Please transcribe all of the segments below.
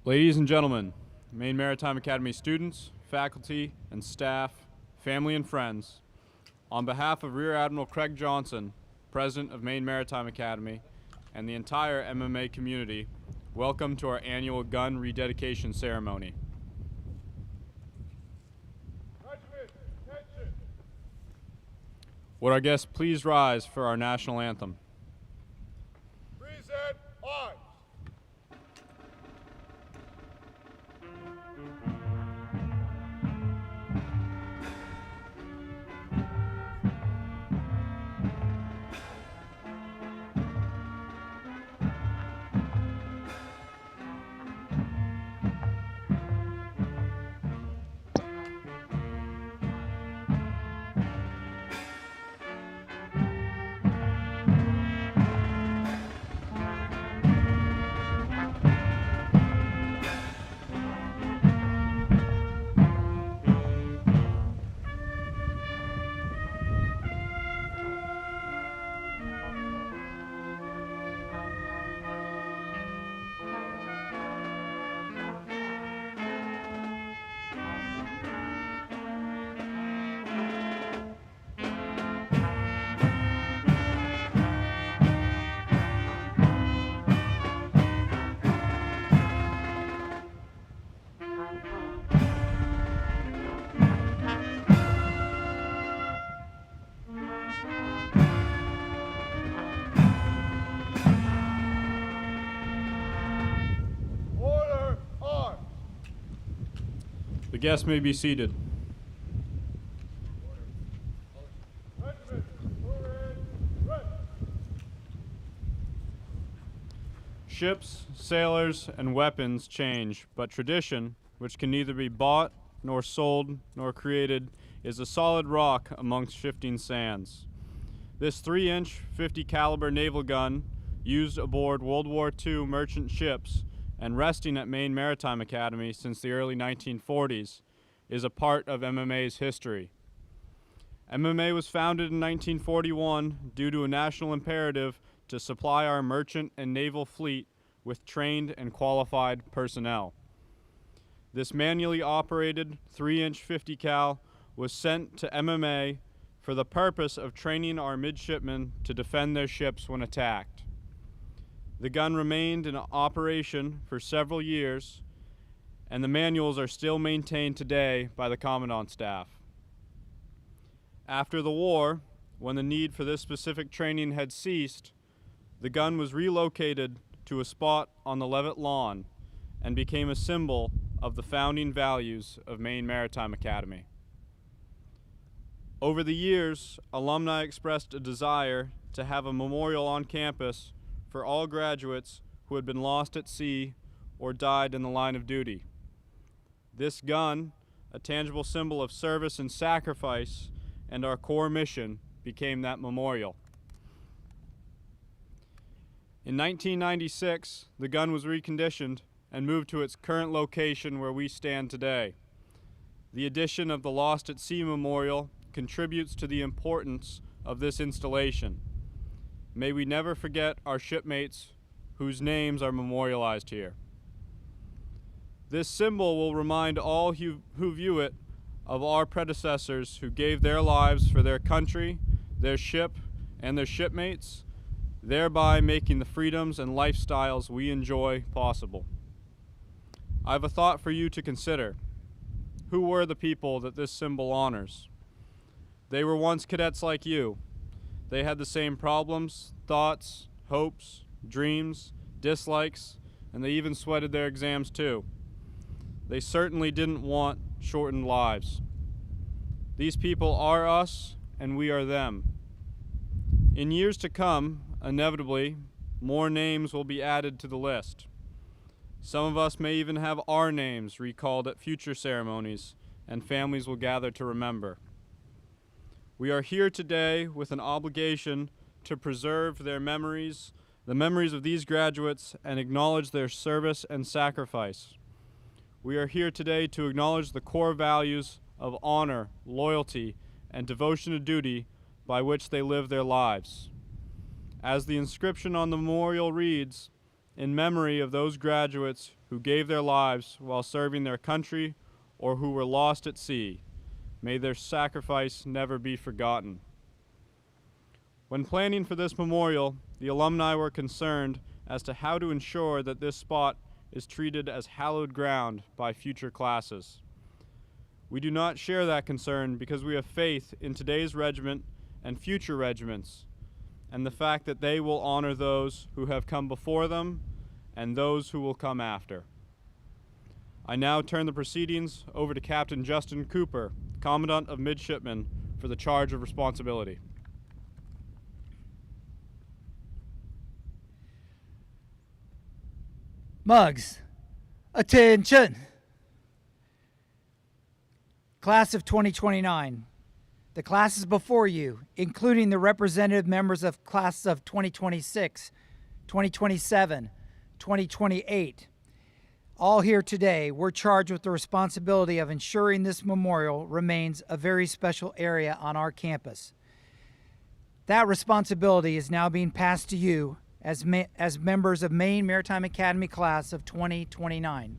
Ladies and gentlemen, Maine Maritime Academy students, faculty, and staff, family and friends, on behalf of Rear Admiral Craig Johnson, President of Maine Maritime Academy, and the entire MMA community, welcome to our annual gun rededication ceremony. Would our guests please rise for our national anthem? Present arms. Order arms. The guests may be seated. Regiment, forward, ready. Ships, sailors, and weapons change, but tradition, which can neither be bought, nor sold, nor created, is a solid rock amongst shifting sands. This 3-inch, 50 caliber naval gun, used aboard World War II merchant ships and resting at Maine Maritime Academy since the early 1940s, is a part of MMA's history. MMA was founded in 1941 due to a national imperative to supply our merchant and naval fleet with trained and qualified personnel. This manually operated 3-inch 50 cal was sent to MMA for the purpose of training our midshipmen to defend their ships when attacked. The gun remained in operation for several years, and the manuals are still maintained today by the Commandant's staff. After the war, when the need for this specific training had ceased, the gun was relocated to a spot on the Levitt lawn and became a symbol of the founding values of Maine Maritime Academy. Over the years, alumni expressed a desire to have a memorial on campus for all graduates who had been lost at sea or died in the line of duty. This gun, a tangible symbol of service and sacrifice, and our core mission, became that memorial. In 1996, the gun was reconditioned and moved to its current location where we stand today. The addition of the Lost at Sea Memorial contributes to the importance of this installation. May we never forget our shipmates whose names are memorialized here. This symbol will remind all who view it of our predecessors who gave their lives for their country, their ship, and their shipmates, thereby making the freedoms and lifestyles we enjoy possible. I have a thought for you to consider. Who were the people that this symbol honors? They were once cadets like you. They had the same problems, thoughts, hopes, dreams, dislikes, and they even sweated their exams too. They certainly didn't want shortened lives. These people are us, and we are them. In years to come, inevitably, more names will be added to the list. Some of us may even have our names recalled at future ceremonies, and families will gather to remember. We are here today with an obligation to preserve their memories, the memories of these graduates, and acknowledge their service and sacrifice. We are here today to acknowledge the core values of honor, loyalty, and devotion to duty by which they live their lives. As the inscription on the memorial reads, in memory of those graduates who gave their lives while serving their country or who were lost at sea. May their sacrifice never be forgotten. When planning for this memorial, the alumni were concerned as to how to ensure that this spot is treated as hallowed ground by future classes. We do not share that concern because we have faith in today's regiment and future regiments, and the fact that they will honor those who have come before them and those who will come after. I now turn the proceedings over to Captain Justin Cooper, Commandant of Midshipmen, for the charge of responsibility. Mugs, attention! Class of 2029. The classes before you, including the representative members of classes of 2026, 2027, 2028, all here today, we're charged with the responsibility of ensuring this memorial remains a very special area on our campus. That responsibility is now being passed to you as members of Maine Maritime Academy class of 2029.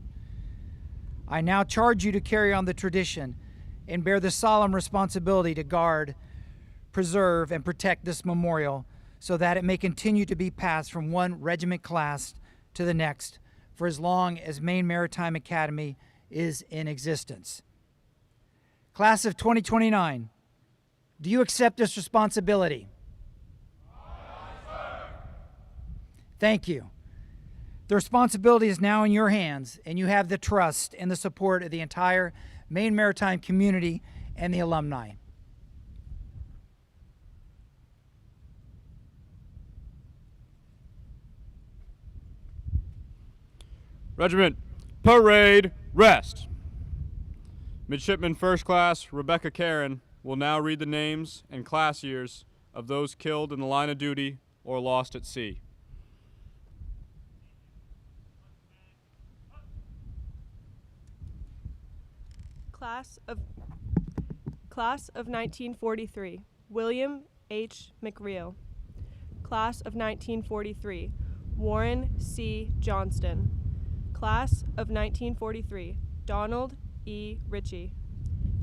I now charge you to carry on the tradition and bear the solemn responsibility to guard, preserve, and protect this memorial so that it may continue to be passed from one regiment class to the next for as long as Maine Maritime Academy is in existence. Class of 2029, do you accept this responsibility? Thank you. The responsibility is now in your hands, and you have the trust and the support of the entire Maine Maritime community and the alumni. Regiment, parade, rest. Midshipman First Class Rebecca Karen will now read the names and class years of those killed in the line of duty or lost at sea. Class of 1943, William H. McReel. Class of 1943, Warren C. Johnston. Class of 1943, Donald E. Ritchie.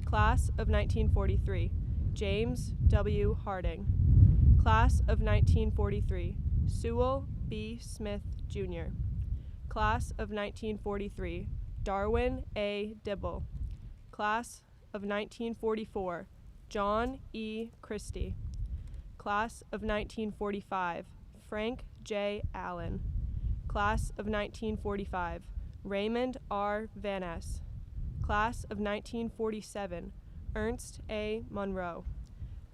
Class of 1943, James W. Harding. Class of 1943, Sewell B. Smith, Jr. Class of 1943, Darwin A. Dibble. Class of 1944, John E. Christie. Class of 1945, Frank J. Allen. Class of 1945, Raymond R. Van Ness. Class of 1947, Ernst A. Monroe.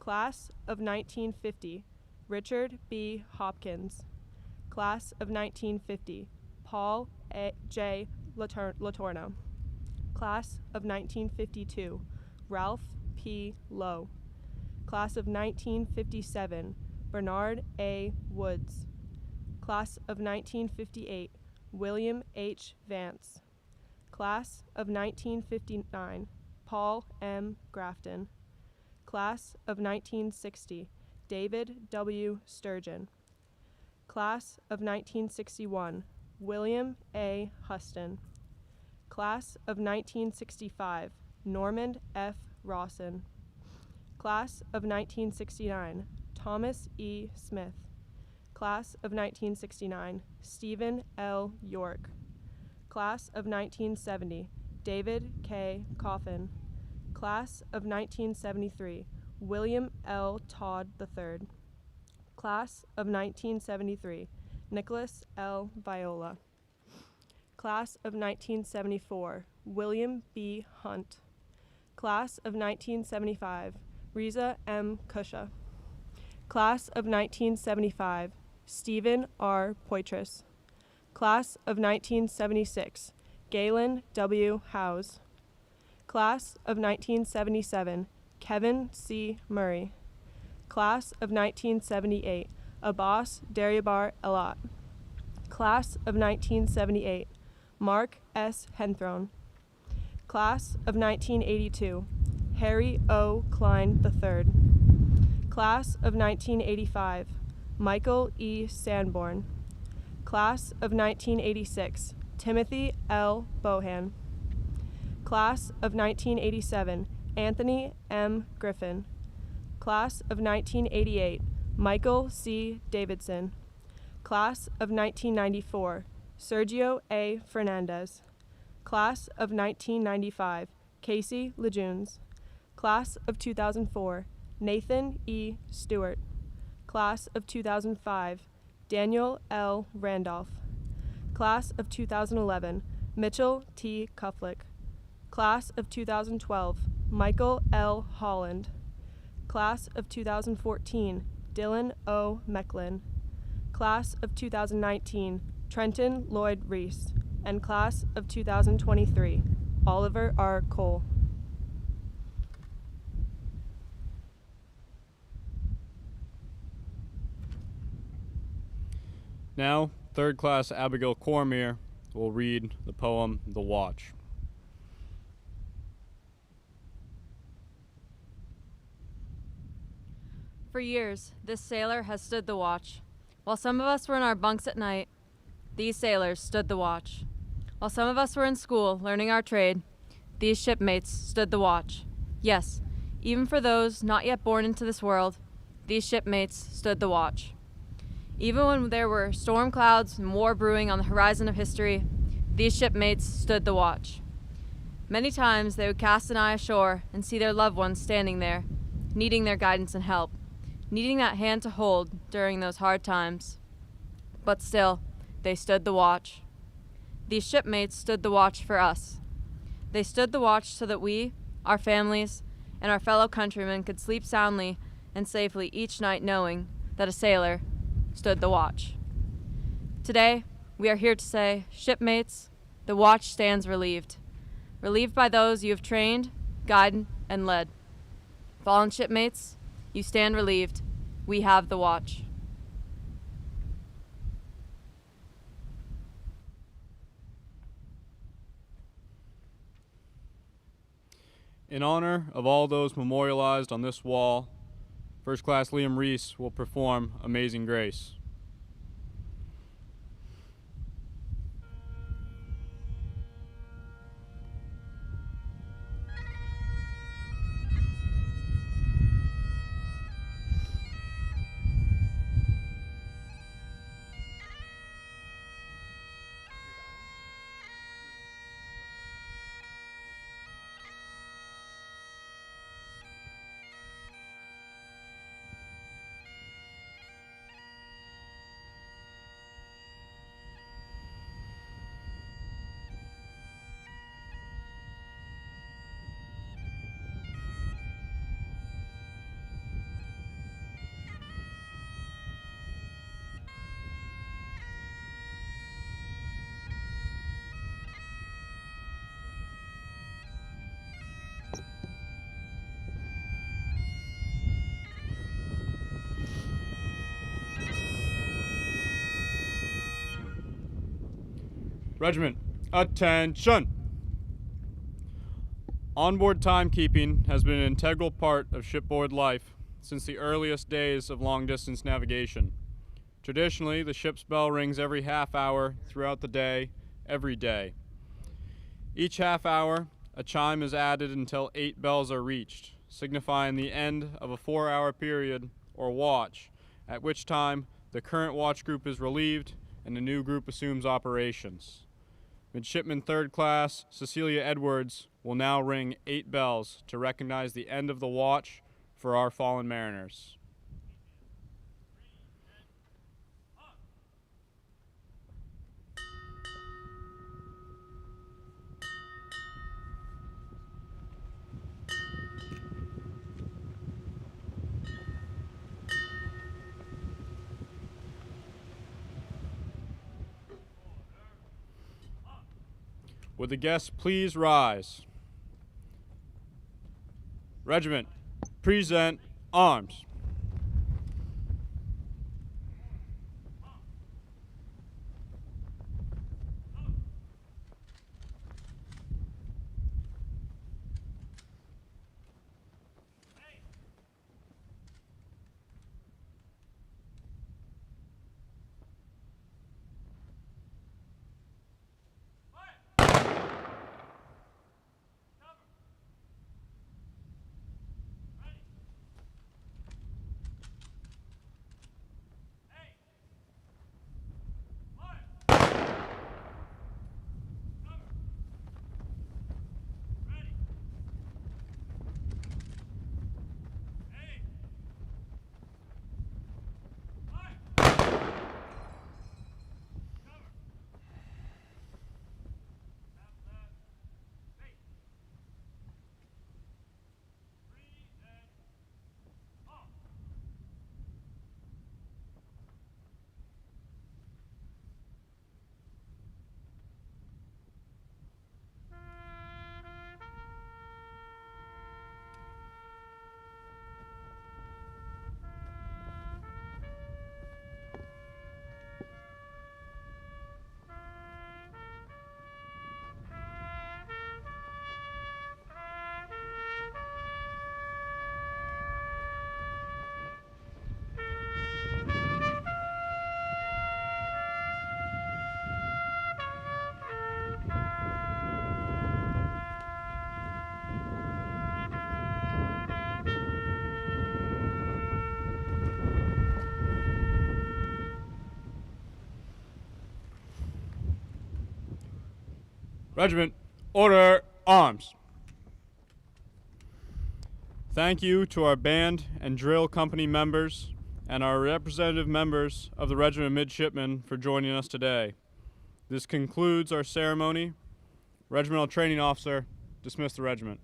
Class of 1950, Richard B. Hopkins. Class of 1950, Paul J. Latorno. Class of 1952, Ralph P. Lowe. Class of 1957, Bernard A. Woods. Class of 1958, William H. Vance. Class of 1959, Paul M. Grafton. Class of 1960, David W. Sturgeon. Class of 1961, William A. Huston. Class of 1965, Norman F. Rawson. Class of 1969, Thomas E. Smith. Class of 1969, Stephen L. York. Class of 1970, David K. Coffin. Class of 1973, William L. Todd III. Class of 1973, Nicholas L. Viola. Class of 1974, William B. Hunt. Class of 1975, Riza M. Kusha. Class of 1975, Stephen R. Poitras. Class of 1976, Galen W. Howes. Class of 1977, Kevin C. Murray. Class of 1978, Abbas Dariabar Elat. Class of 1978, Mark S. Henthrone. Class of 1982, Harry O. Klein III. Class of 1985, Michael E. Sanborn. Class of 1986, Timothy L. Bohan. Class of 1987, Anthony M. Griffin. Class of 1988, Michael C. Davidson. Class of 1994, Sergio A. Fernandez. Class of 1995, Casey Lejunes. Class of 2004, Nathan E. Stewart. Class of 2005, Daniel L. Randolph. Class of 2011, Mitchell T. Kufflick. Class of 2012, Michael L. Holland. Class of 2014, Dylan O. Mecklin. Class of 2019, Trenton Lloyd Reese. And Class of 2023, Oliver R. Cole. Now, third class Abigail Cormier will read the poem, The Watch. For years, this sailor has stood the watch. While some of us were in our bunks at night, these sailors stood the watch. While some of us were in school learning our trade, these shipmates stood the watch. Yes, even for those not yet born into this world, these shipmates stood the watch. Even when there were storm clouds and war brewing on the horizon of history, these shipmates stood the watch. Many times they would cast an eye ashore and see their loved ones standing there, needing their guidance and help, needing that hand to hold during those hard times. But still, they stood the watch. These shipmates stood the watch for us. They stood the watch so that we, our families, and our fellow countrymen could sleep soundly and safely each night knowing that a sailor stood the watch. Today, we are here to say, shipmates, the watch stands relieved. Relieved by those you have trained, guided, and led. Fallen shipmates, you stand relieved. We have the watch. In honor of all those memorialized on this wall, First Class Liam Reese will perform Amazing Grace. Regiment, attention! Onboard timekeeping has been an integral part of shipboard life since the earliest days of long-distance navigation. Traditionally, the ship's bell rings every half hour throughout the day, every day. Each half hour, a chime is added until 8 bells are reached, signifying the end of a 4-hour period or watch, at which time the current watch group is relieved and a new group assumes operations. Midshipman 3rd Class Cecilia Edwards will now ring 8 bells to recognize the end of the watch for our fallen mariners. Would the guests please rise? Regiment, present arms. Regiment, order, arms. Thank you to our band and drill company members and our representative members of the Regiment of Midshipmen for joining us today. This concludes our ceremony. Regimental Training Officer, dismiss the regiment.